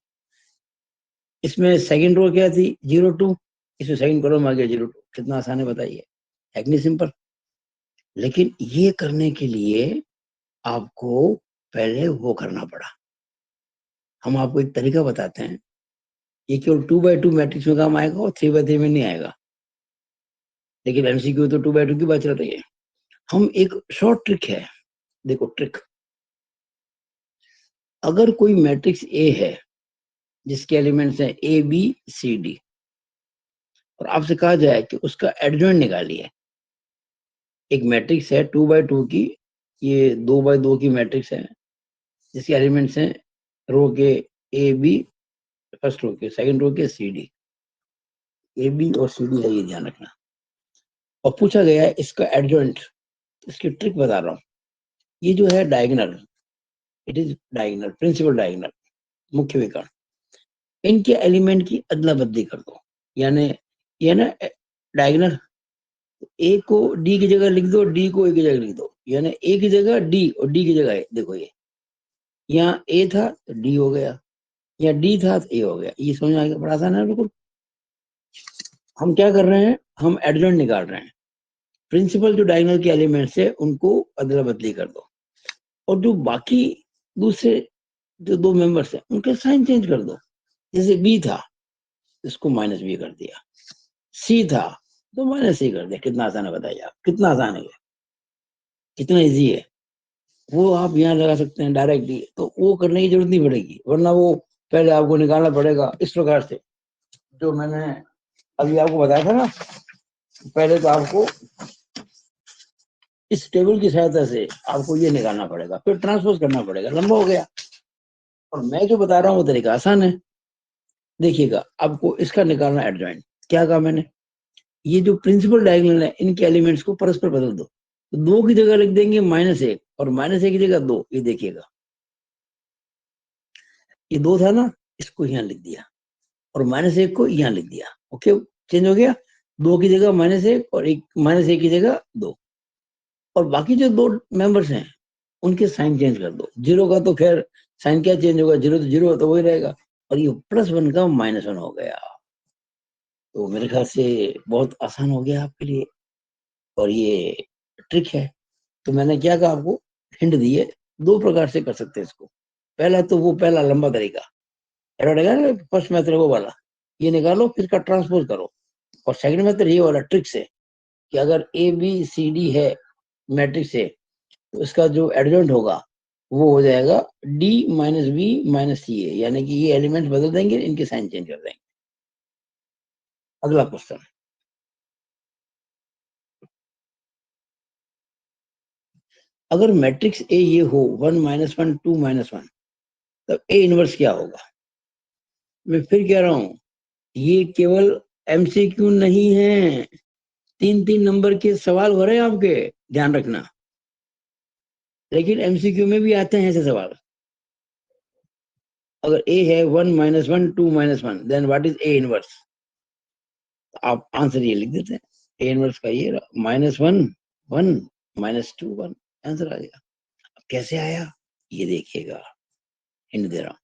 इसमें सेकंड रो क्या थी 0 2, इसमें सेकंड कॉलम आ गया 0 2। कितना आसान है बताइए, है कि नहीं सिंपल। लेकिन ये करने के लिए आपको पहले वो करना पड़ा। हम आपको एक तरीका बताते हैं, ये केवल 2x2 मैट्रिक्स में काम आएगा और 3x3 में नहीं आएगा, लेकिन एमसीक्यू तो 2x2 की बात चल रही है। हम एक शॉर्ट ट्रिक है, देखो ट्रिक। अगर कोई मैट्रिक्स ए है जिसके एलिमेंट्स हैं ए बी सी डी, और आपसे कहा जाए कि उसका एडजॉइंट निकालिए। एक मैट्रिक्स है 2x2 की, ये 2x2 की मैट्रिक्स है जिसके एलिमेंट्स हैं रो के ए बी, फर्स्ट रो के, सेकंड रो के सी डी। ए बी और सी डी है, ये ध्यान रखना। और पूछा गया है इसका एडजॉइंट, इसकी ट्रिक बता रहा हूँ। ये जो है diagonal, it is diagonal, principal diagonal, मुख्य विकर्ण। इनके एलिमेंट की अदला बदली कर दो, यानी ये ना डायगोनल, ए को डी की जगह लिख दो, डी को ए की जगह लिख दो, यानी ए की जगह डी और डी की जगह ए। देखो ये यहाँ ए था तो डी हो गया, या डी था तो ए हो गया। ये समझ में आ गया, बड़ा आसान है बिल्कुल। हम क्या कर रहे हैं, हम एडजॉइंट निकाल रहे हैं। प्रिंसिपल जो डायगोनल के एलिमेंट्स है उनको अदला बदली कर दो, और जो बाकी दूसरे जो दो मेंबर्स हैं उनके साइन चेंज कर दो। जैसे बी था, इसको माइनस बी कर दिया, सी था तो माइनस सी कर दिया। कितना आसान है बताइए आप, कितना आसान है ये, कितना इजी है। वो आप यहाँ लगा सकते हैं डायरेक्टली, तो वो करने की जरूरत नहीं पड़ेगी, वरना वो पहले आपको निकालना पड़ेगा इस प्रकार से, जो मैंने अभी आपको बताया था ना। पहले तो आपको इस टेबल की सहायता से आपको ये निकालना पड़ेगा, फिर ट्रांसपोज करना पड़ेगा, लंबा हो गया। और मैं जो बता रहा हूँ वो तरीका आसान है। देखिएगा, आपको इसका निकालना एडजॉइंट। क्या कहा मैंने, ये जो प्रिंसिपल डायगोनल है इनके एलिमेंट्स को परस्पर बदल दो। तो 2 की जगह लिख देंगे -1 और -1 की जगह 2। ये देखिएगा, ये 2 था ना, इसको यहाँ लिख दिया, और -1 को यहाँ लिख दिया। ओके, चेंज हो गया। 2 की जगह -1 और -1 की जगह 2। और बाकी जो दो मेंबर्स हैं उनके साइन चेंज कर दो। 0 का तो खैर साइन क्या चेंज होगा, 0 तो 0 तो वही रहेगा, और ये +1 का -1 हो गया। तो मेरे ख्याल से बहुत आसान हो गया आपके लिए, और ये ट्रिक है। तो मैंने क्या कहा आपको, हिंट दिए। 2 प्रकार से कर सकते हैं इसको। पहला तो वो पहला लंबा तरीका, फर्स्ट मेथड वो वाला, ये निकालो फिर इसका ट्रांसपोज करो। और सेकंड मेथड ये वाला ट्रिक से, कि अगर ए बी सी डी है मैट्रिक्स है, तो इसका जो एडजॉइंट होगा वो हो जाएगा डी माइनस बी माइनस सी ए, यानी कि ये एलिमेंट बदल देंगे, इनके साइन चेंज कर देंगे। अगला क्वेश्चन, अगर मैट्रिक्स ए ये हो 1 -1 2 -1, तब ए इनवर्स क्या होगा। मैं फिर कह रहा हूं, ये केवल एमसीक्यू नहीं है, 3 3 नंबर के सवाल हो रहे हैं आपके, ध्यान रखना। लेकिन एमसीक्यू में भी आते हैं ऐसे सवाल। अगर ए है 1 -1 2 -1, then what is A inverse. आप आंसर ये लिख देते हैं, ए इनवर्स का ये -1 1 -2 1, आंसर आ गया। अब कैसे आया ये देखिएगा, हिंट दे रहा हूं।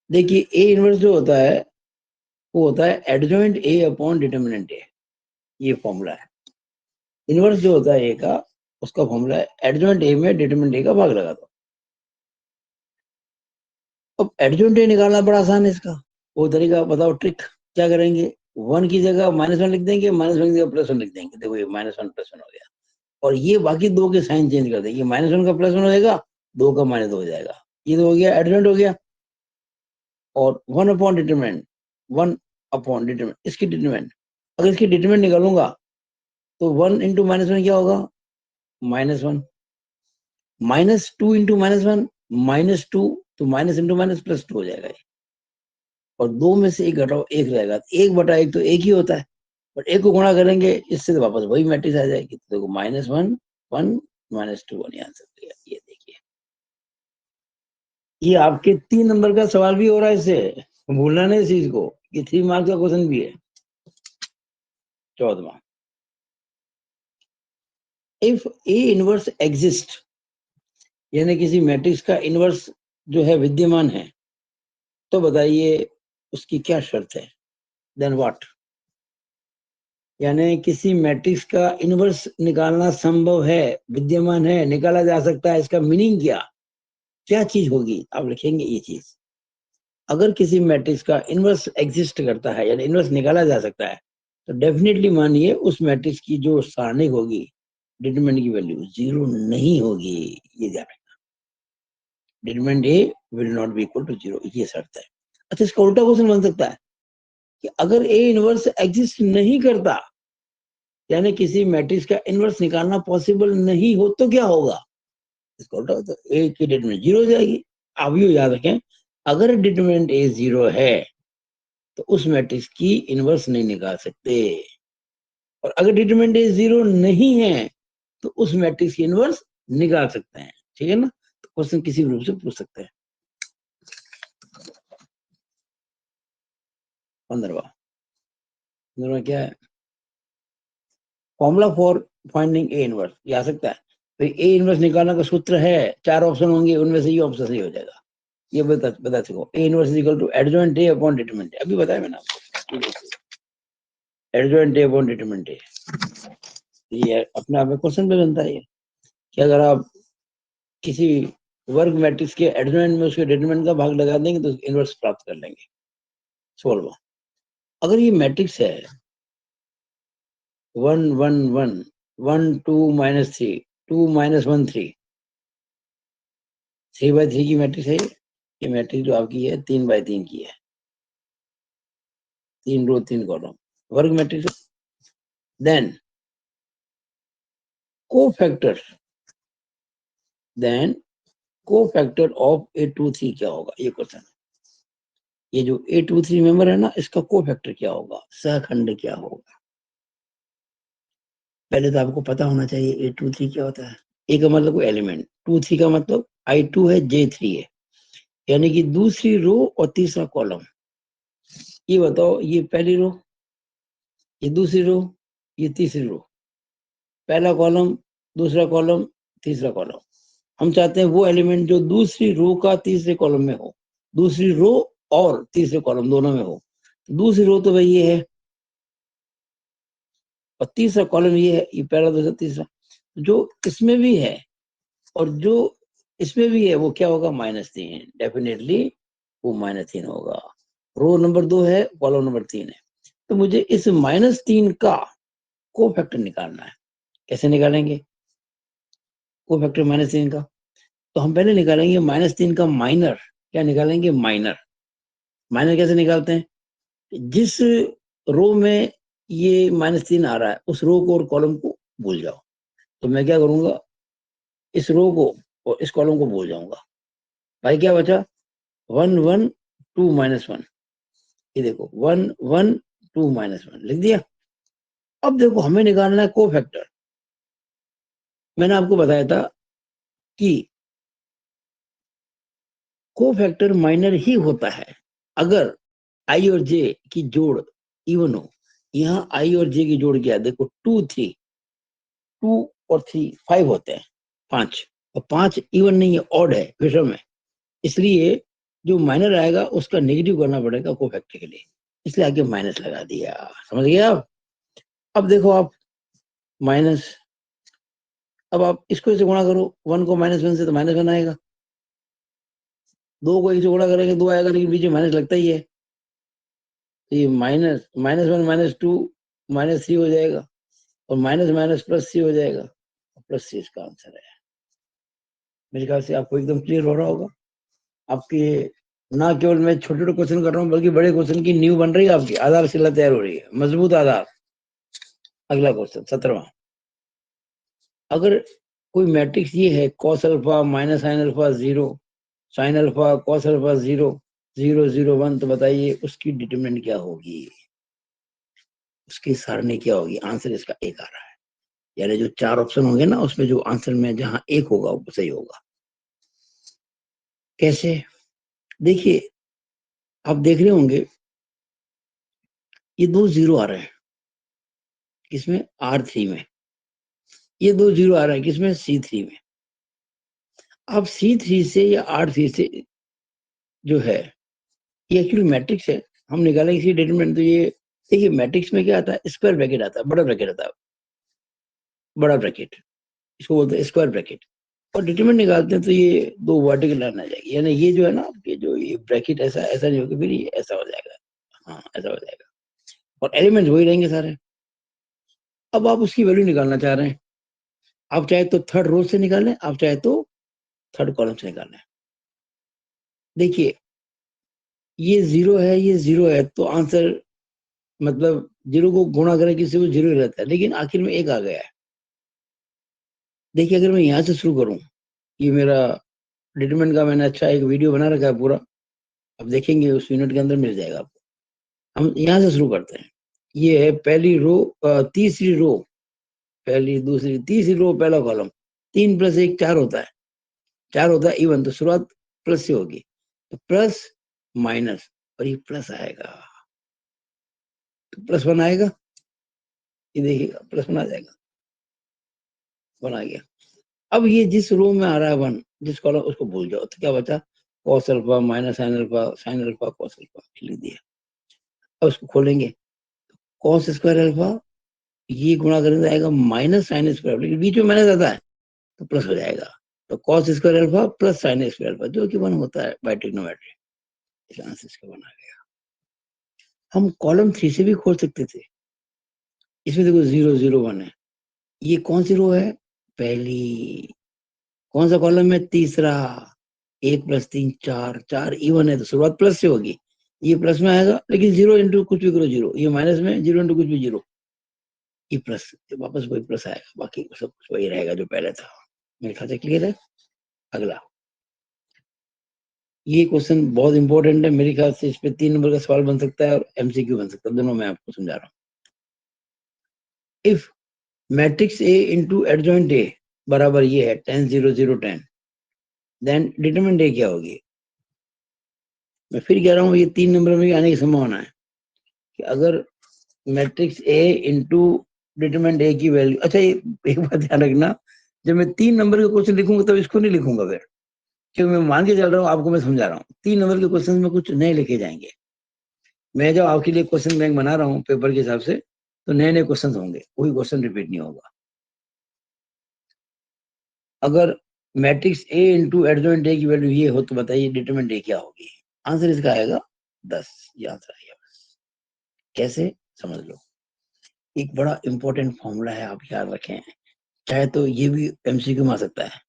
देखिए, ए इनवर्स जो होता है वो होता है एडजॉइंट ए अपॉन डिटर्मिनेंट ए, ये फॉर्मूला है। इनवर्स जो होता है ए का, उसका फॉर्मूला है एडजॉइंट ए में डिटर्मिनेंट ए का भाग लगा दो। अब एडजॉइंट ए निकालना बड़ा आसान है इसका, वो तरीका बताओ, ट्रिक क्या करेंगे। 1 की जगह -1 लिख देंगे, -1 की जगह +1 लिख देंगे। देखो ये -1 +1 हो गया, और ये बाकी 2 के साइन चेंज कर देंगे। -1 का +1 हो जाएगा, 2 का -2 हो जाएगा। ये तो हो गया एडजॉइंट हो गया। और 1 अपॉन डिटरमिनेंट, 1 अपॉन डिटरमिनेंट, इसकी डिटरमिनेंट, अगर इसकी डिटरमिनेंट निकालूंगा तो 1 इंटू -1 क्या होगा, -1, -2 इंटू -1 -2, तो माइनस इंटू माइनस +2 हो जाएगा। और 2 में से 1 घटाओ, 1 रहेगा। 1/1 तो 1 ही होता है, बट 1 को गुणा करेंगे इससे तो वापस वही मैट्रिक्स आ जाएगी। तो देखो -1 1 -2 1 आंसर दिया। ये देखिए, ये आपके 3 नंबर का सवाल भी हो रहा है इससे, भूलना नहीं इस चीज को। ये 3 मार्क्स का क्वेश्चन भी है। 14वां, इफ ए इनवर्स एग्जिस्ट, यानी किसी मैट्रिक्स का इनवर्स जो है विद्यमान है, तो बताइए उसकी क्या शर्त है? Then what? यानी किसी मैट्रिक्स का इनवर्स निकालना संभव है, विद्यमान है, निकाला जा सकता है। इसका मीनिंग क्या क्या चीज होगी? आप लिखेंगे ये चीज। अगर किसी मैट्रिक्स का इनवर्स एग्जिस्ट करता है यानी इनवर्स निकाला जा सकता है, तो डेफिनेटली मानिए उस मैट्रिक्स की जो सारणिक होगी, डिटरमिनेंट की वैल्यू 0 नहीं होगी। ये ध्यान रखना, determinant A will not be equal to 0, ये शर्त है। अच्छा, इसका उल्टा क्वेश्चन बन सकता है कि अगर ए इनवर्स एग्जिस्ट नहीं करता, यानी किसी मैट्रिक्स का इनवर्स निकालना पॉसिबल नहीं हो, तो क्या होगा? इसका उल्टा, तो ए की डिटरमिनेंट 0 हो जाएगी। आप ये याद रखें, अगर डिटरमिनेंट ए 0 है तो उस मैट्रिक्स की इनवर्स नहीं निकाल सकते, और अगर डिटरमिनेंट ए 0 नहीं है तो उस मैट्रिक्स की इनवर्स निकाल सकते हैं। ठीक है ना? तो क्वेश्चन किसी भी रूप से पूछ सकते हैं। 15वां क्या है? Formula for finding A inverse, ये आ सकता है। तो ए इनवर्स निकालने का सूत्र है, 4 ऑप्शन होंगे, उनमें से ये ऑप्शन सही हो जाएगा। ये बता सको, A inverse is equal to adjoint A upon determinant A. अभी बताया मैंने आपको, adjoint A upon determinant A. ये अपने आप में क्वेश्चन पे बनता है कि अगर आप किसी वर्ग मैट्रिक्स के एडजॉइंट में उसके डिटरमिनेंट का भाग लगा देंगे तो इनवर्स प्राप्त कर लेंगे। 16वां, अगर ये मैट्रिक्स है 1 1 1 1 2 -3 2 -1 3 3/3 की मैट्रिक्स है ये मैट्रिक्स जो आपकी है 3/3 की है, 3 रो 3 कॉलम, वर्ग matrix. Then cofactor then cofactor of A23 क्या होगा? ये क्वेश्चन है। ये जो A23 मेंबर है ना, इसका कोफैक्टर क्या होगा, सहखंड क्या होगा? पहले तो आपको पता होना चाहिए A23 क्या होता है। ए का मतलब कोई एलिमेंट, 2 3 का मतलब I2 है, J3 है, यानी कि दूसरी रो और तीसरा कॉलम। ये बताओ, ये पहली रो, ये दूसरी रो, ये तीसरी रो, पहला कॉलम, दूसरा कॉलम, तीसरा कॉलम। हम चाहते हैं वो एलिमेंट जो दूसरी रो का तीसरे कॉलम में हो, दूसरी रो और तीसरे कॉलम दोनों में हो। दूसरी रो तो भाई ये है, और तीसरा कॉलम ये है, ये पहला दूसरा तीसरा। जो इसमें भी है और जो इसमें भी है वो क्या होगा? -3। डेफिनेटली वो -3 होगा। रो नंबर 2 है, कॉलम नंबर 3 है। तो मुझे इस -3 का कोफैक्टर निकालना है। कैसे निकालेंगे कोफैक्टर -3 का? तो हम पहले निकालेंगे -3 का माइनर। क्या निकालेंगे? माइनर। माइनर कैसे निकालते हैं? जिस रो में ये -3 आ रहा है उस रो को और कॉलम को भूल जाओ। तो मैं क्या करूंगा, इस रो को और इस कॉलम को भूल जाऊंगा। भाई क्या बचा? 1 1 2 -1। ये देखो 1 1 2 -1 लिख दिया। अब देखो हमें निकालना है कोफैक्टर। मैंने आपको बताया था कि कोफैक्टर माइनर ही होता है अगर आई और जे की जोड़ इवन हो। यहाँ आई और जे की जोड़ क्या है? देखो 2 3 2 और 3 5 होते हैं, 5, और 5 इवन नहीं है, ऑड है, विषम है। इसलिए जो माइनर आएगा उसका नेगेटिव करना पड़ेगा कोफैक्टर के लिए, इसलिए आगे माइनस लगा दिया। समझ गए आप? अब देखो आप माइनस, अब आप इसको इसे गुणा करो, 1 को -1 से तो -1 आएगा, 2 को 1 से गुणा करेंगे 2 आएगा, लेकिन बीच में माइनस लगता ही है। तो ये -1 -2 -3 हो जाएगा, और माइनस माइनस प्लस सी हो जाएगा, प्लस सी इसका आंसर है। मेरे ख्याल से आपको एकदम क्लियर हो रहा होगा। आपके ना केवल मैं छोटे छोटे क्वेश्चन कर रहा हूँ, बल्कि बड़े क्वेश्चन की नींव बन रही है, आपकी आधारशिला तैयार हो रही है, मजबूत आधार। अगला क्वेश्चन 17वां, अगर कोई मैट्रिक्स ये है cos alpha minus sine alpha 0, sine alpha cos alpha 0 0 0 1, तो बताइए उसकी डिटरमिनेंट क्या होगी, उसकी सारणी क्या होगी? आंसर इसका एक आ रहा है, यानी जो 4 ऑप्शन होंगे ना उसमें जो आंसर में जहां एक होगा वो सही होगा। कैसे? देखिए, आप देख रहे होंगे ये 2 0 आ रहे हैं, किसमें? R3 में। ये 2 0 आ रहा है किसमें? C3 में। अब C3 से या R3 से जो है, ये एक्चुअली मैट्रिक्स है, हम निकालेंगे इसकी डिटरमिनेंट। तो ये देखिए मैट्रिक्स में क्या आता है, स्क्वायर ब्रैकेट आता है, बड़ा ब्रैकेट आता है, बड़ा ब्रैकेट, इसको बोलते हैं स्क्वायर ब्रैकेट। और डिटरमिनेंट निकालते हैं तो ये दो वर्टिकल लाइन आ जाएगी, यानी ये जो है ना आपके जो ये ब्रैकेट ऐसा ऐसा नहीं होगा, फिर ये ऐसा हो जाएगा, हाँ ऐसा हो जाएगा, और एलिमेंट्स वही रहेंगे सारे। अब आप उसकी वैल्यू निकालना चाह रहे हैं, आप चाहे तो थर्ड रो से निकालें, आप चाहे तो थर्ड कॉलम से निकालें। देखिए ये जीरो है, ये जीरो है, तो आंसर मतलब जीरो को गुणा करें किसी को जीरो ही रहता है, लेकिन आखिर में एक आ गया है। देखिए अगर मैं यहाँ से शुरू करूं, ये मेरा डिटरमिनेंट का मैंने अच्छा एक वीडियो बना रखा है पूरा, अब देखेंगे उस यूनिट के अंदर मिल जाएगा आपको। हम यहाँ से शुरू करते हैं। ये है पहली रो, तीसरी रो, पहली दूसरी तीसरी रो पहला कॉलम, 3 + 1 4 होता है, 4 होता है इवन, तो शुरुआत प्लस से होगी, तो प्लस माइनस, और ये प्लस आएगा, तो +1 आएगा, ये देखिएगा +1 आ जाएगा, 1 आ गया। अब ये जिस रो में आ रहा है 1, जिस कॉलम, उसको भूल जाओ, तो क्या बचा, cos alpha minus sine alpha cos alpha लिख दिया। अब उसको खोलेंगे, कॉस स्क्वायर अल्फा, ये गुणा करें तो आएगा माइनस साइन स्क्वायर, लेकिन बीच में माइनस आता है तो प्लस हो जाएगा, तो cos square alpha plus sine square alpha, जो कि 1 होता है बाय ट्रिग्नोमेट्री। इस आंसर इसका 1 आ गया। हम कॉलम 3 से भी खोल सकते थे, इसमें देखो 0 0 1 है, ये कौन सी रो है, पहली, कौन सा कॉलम है, तीसरा, 1 + 3 4, 4 इवन है तो शुरुआत प्लस से होगी, ये प्लस में आएगा, लेकिन 0 इंटू कुछ भी करो 0, ये माइनस में, 0 इंटू कुछ भी 0, ये प्लस, वापस वही प्लस आएगा, बाकी सब कुछ वही रहेगा जो पहले था। मेरे ख्याल से क्लियर है। अगला, ये क्वेश्चन बहुत इंपॉर्टेंट है, मेरे ख्याल से इस पे 3 नंबर का सवाल बन सकता है और एमसीक्यू बन सकता है, दोनों मैं आपको समझा रहा हूँ। If matrix A into adjoint A बराबर ये है 10 0 0 10, देन डिटरमिनेंट ए क्या होगी। मैं फिर कह रहा हूँ, ये 3 नंबर में आने की संभावना है कि अगर matrix A into determinant A की वैल्यू, अच्छा ये एक बात ध्यान रखना, जब मैं 3 नंबर का क्वेश्चन लिखूंगा तब इसको नहीं लिखूंगा फिर, क्योंकि मैं मान के चल रहा हूँ, आपको मैं समझा रहा हूँ, 3 नंबर के क्वेश्चन में कुछ नए लिखे जाएंगे। मैं जब आपके लिए क्वेश्चन बैंक बना रहा हूँ पेपर के हिसाब से, तो नए नए क्वेश्चन होंगे, कोई क्वेश्चन रिपीट नहीं होगा। अगर matrix A into adjoint A की वैल्यू ये हो तो बताइए डिटरमिनेंट ए क्या होगी। आंसर इसका आएगा 10, ये आंसर आएगा। कैसे, समझ लो, एक बड़ा इंपॉर्टेंट फॉर्मूला है, आप याद रखें, चाहे तो ये भी एमसीक्यू में आ सकता है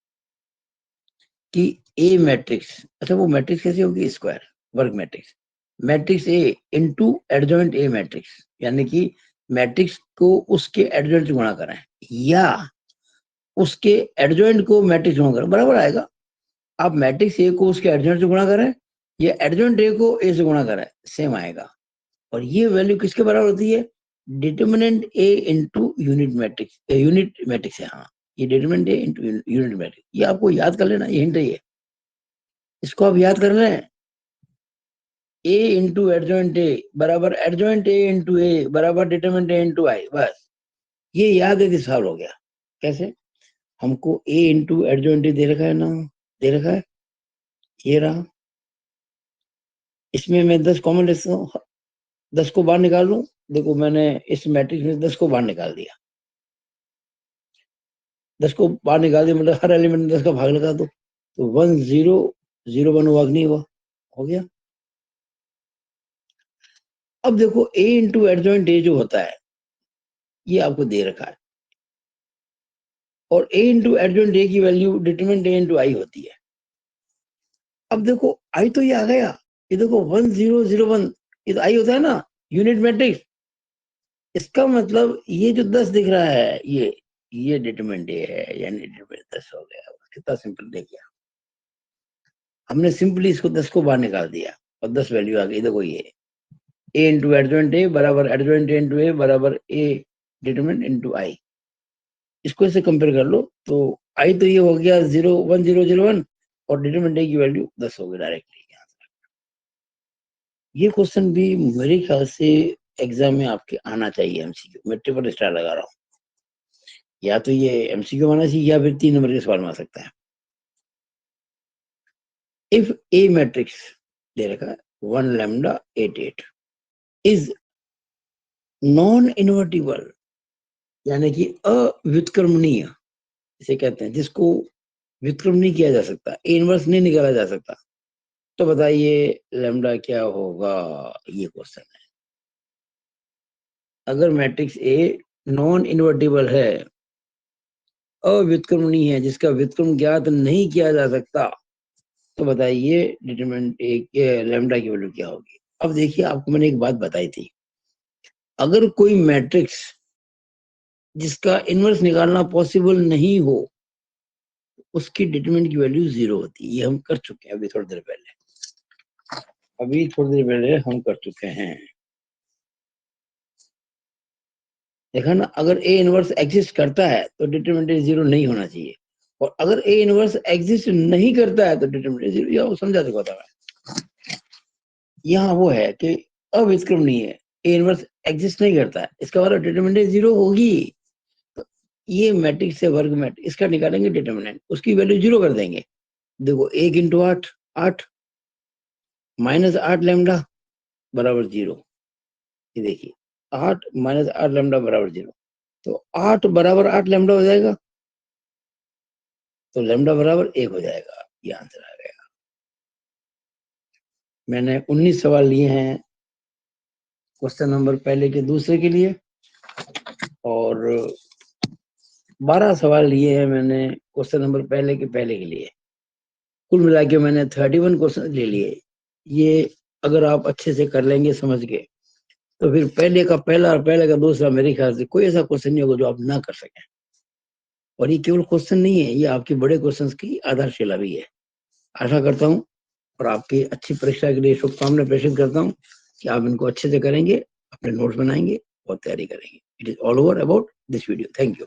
कि ए मैट्रिक्स, अच्छा वो मैट्रिक्स कैसे होगी, स्क्वायर वर्ग matrix, matrix A into adjoint A matrix, यानी कि मैट्रिक्स को उसके एडजॉइंट से गुणा करें, या उसके एडजॉइंट को मैट्रिक्स गुणा करें, बराबर आएगा। आप मैट्रिक्स ए को उसके एडजॉइंट से गुणा करें या एडजॉइंट ए को ए से गुणा करें, सेम आएगा। और ये वैल्यू किसके बराबर होती है, determinant A into unit matrix, unit matrix है, हाँ ये determinant A into unit matrix, ये आपको याद कर लेना, ये हिंट है ये, इसको आप याद कर लें। ए इंटू एडजॉइंट ए बराबर एडजॉइंट ए इंटू ए बराबर डिटरमिनेंट ए इंटू आई, बस ये याद है, सॉल्व हो गया। कैसे, हमको ए इंटू एडजॉइंट ए दे रखा है ना, दे रखा है, ये रहा, इसमें मैं 10 कॉमन ले सकता हूँ, 10 को बाहर निकाल लूं, देखो मैंने इस मैट्रिक्स में 10 को बाहर निकाल दिया, 10 को बाहर निकाल दिया मतलब हर एलिमेंट में 10 का भाग लगा दो, तो 1 0 0 1 भाग नहीं हुआ, हो गया। अब देखो ए इंटू एडजॉइंट ए जो होता है, ये आपको दे रखा है, और ए इंटू एडजॉइंट ए की वैल्यू डिटरमिनेंट ए इंटू आई होती है। अब देखो आई तो ये आ गया, ये देखो 1 0 0 1, ये तो आई होता है ना, यूनिट मैट्रिक्स, इसका मतलब ये जो 10 दिख रहा है, ये डिटरमिनेंट ए है, यानी डिटरमिनेंट 10 हो गया। कितना सिंपल देखिए, हमने सिंपली इसको 10 को बाहर निकाल दिया और 10 वैल्यू आ गई, देखो ये ए इंटू एडजॉइंट ए बराबर एडजॉइंट ए इंटू ए बराबर ए डिटरमिनेंट इंटू आई, इसको ऐसे कंपेयर कर लो, तो आई तो ये हो गया 0 1 0 0 1, और डिटरमिनेंट ए की वैल्यू 10 हो गई डायरेक्टली। ये क्वेश्चन भी मेरे ख्याल से एग्जाम में आपके आना चाहिए, एमसीक्यू, मैं ट्रिपल स्टार लगा रहा हूँ, या तो ये एमसीक्यू आना चाहिए या फिर 3 नंबर के सवाल में आ सकता है। इफ ए मैट्रिक्स दे रखा है 1 लैम्डा 8 8, इज नॉन इन्वर्टिबल, यानी कि अव्युत्क्रमणीय इसे कहते हैं, जिसको व्युत्क्रम नहीं किया जा सकता, ए इनवर्स नहीं निकाला जा सकता, तो बताइए लैम्डा क्या होगा, ये क्वेश्चन है। अगर मैट्रिक्स ए नॉन इन्वर्टिबल है, अव्युत्क्रमणीय है, जिसका व्युत्क्रम ज्ञात नहीं किया जा सकता, तो बताइए डिटरमिनेंट ए लैम्डा की वैल्यू क्या होगी। अब देखिए, आपको मैंने एक बात बताई थी, अगर कोई मैट्रिक्स जिसका इनवर्स निकालना पॉसिबल नहीं हो, उसकी डिटरमिनेंट की वैल्यू 0 होती है। ये हम कर चुके हैं अभी थोड़ी देर पहले हम कर चुके हैं। देखा ना, अगर ए इनवर्स एग्जिस्ट करता है तो डिटरमिनेंट 0 नहीं होना चाहिए, और अगर ए इनवर्स एग्जिस्ट नहीं करता है तो डिटरमिनेंट 0, यह समझा चुका था मैं। यहाँ वो है कि अव्युत्क्रमणीय है, ए इनवर्स एग्जिस्ट नहीं करता है, इसका मतलब डिटरमिनेंट 0 होगी। तो ये मैट्रिक्स से वर्ग मैट्रिक्स, इसका निकालेंगे डिटरमिनेंट, उसकी वैल्यू 0 कर देंगे। देखो 1 इंटू 8, 8 माइनस 8 लैम्डा बराबर 0। ये देखिए 8 माइनस 8 लैम्डा बराबर 0, तो 8 बराबर 8 लैम्डा हो जाएगा, तो लैम्डा बराबर 1 हो जाएगा। ये आंसर आ गया। मैंने 19 सवाल लिए हैं क्वेश्चन नंबर पहले के दूसरे के लिए, और 12 सवाल लिए हैं मैंने क्वेश्चन नंबर पहले के लिए। कुल मिला के मैंने 31 क्वेश्चन ले लिए। ये अगर आप अच्छे से कर लेंगे समझ के, तो फिर पहले का पहला और पहले का दूसरा मेरे ख्याल से कोई ऐसा क्वेश्चन नहीं होगा जो आप ना कर सकें। और ये केवल क्वेश्चन नहीं है, ये आपके बड़े क्वेश्चंस की आधारशिला भी है। आशा करता हूँ और आपकी अच्छी परीक्षा के लिए शुभकामनाएं प्रेषित करता हूँ कि आप इनको अच्छे से करेंगे, अपने नोट्स बनाएंगे और तैयारी करेंगे। It is all over about this video. Thank you.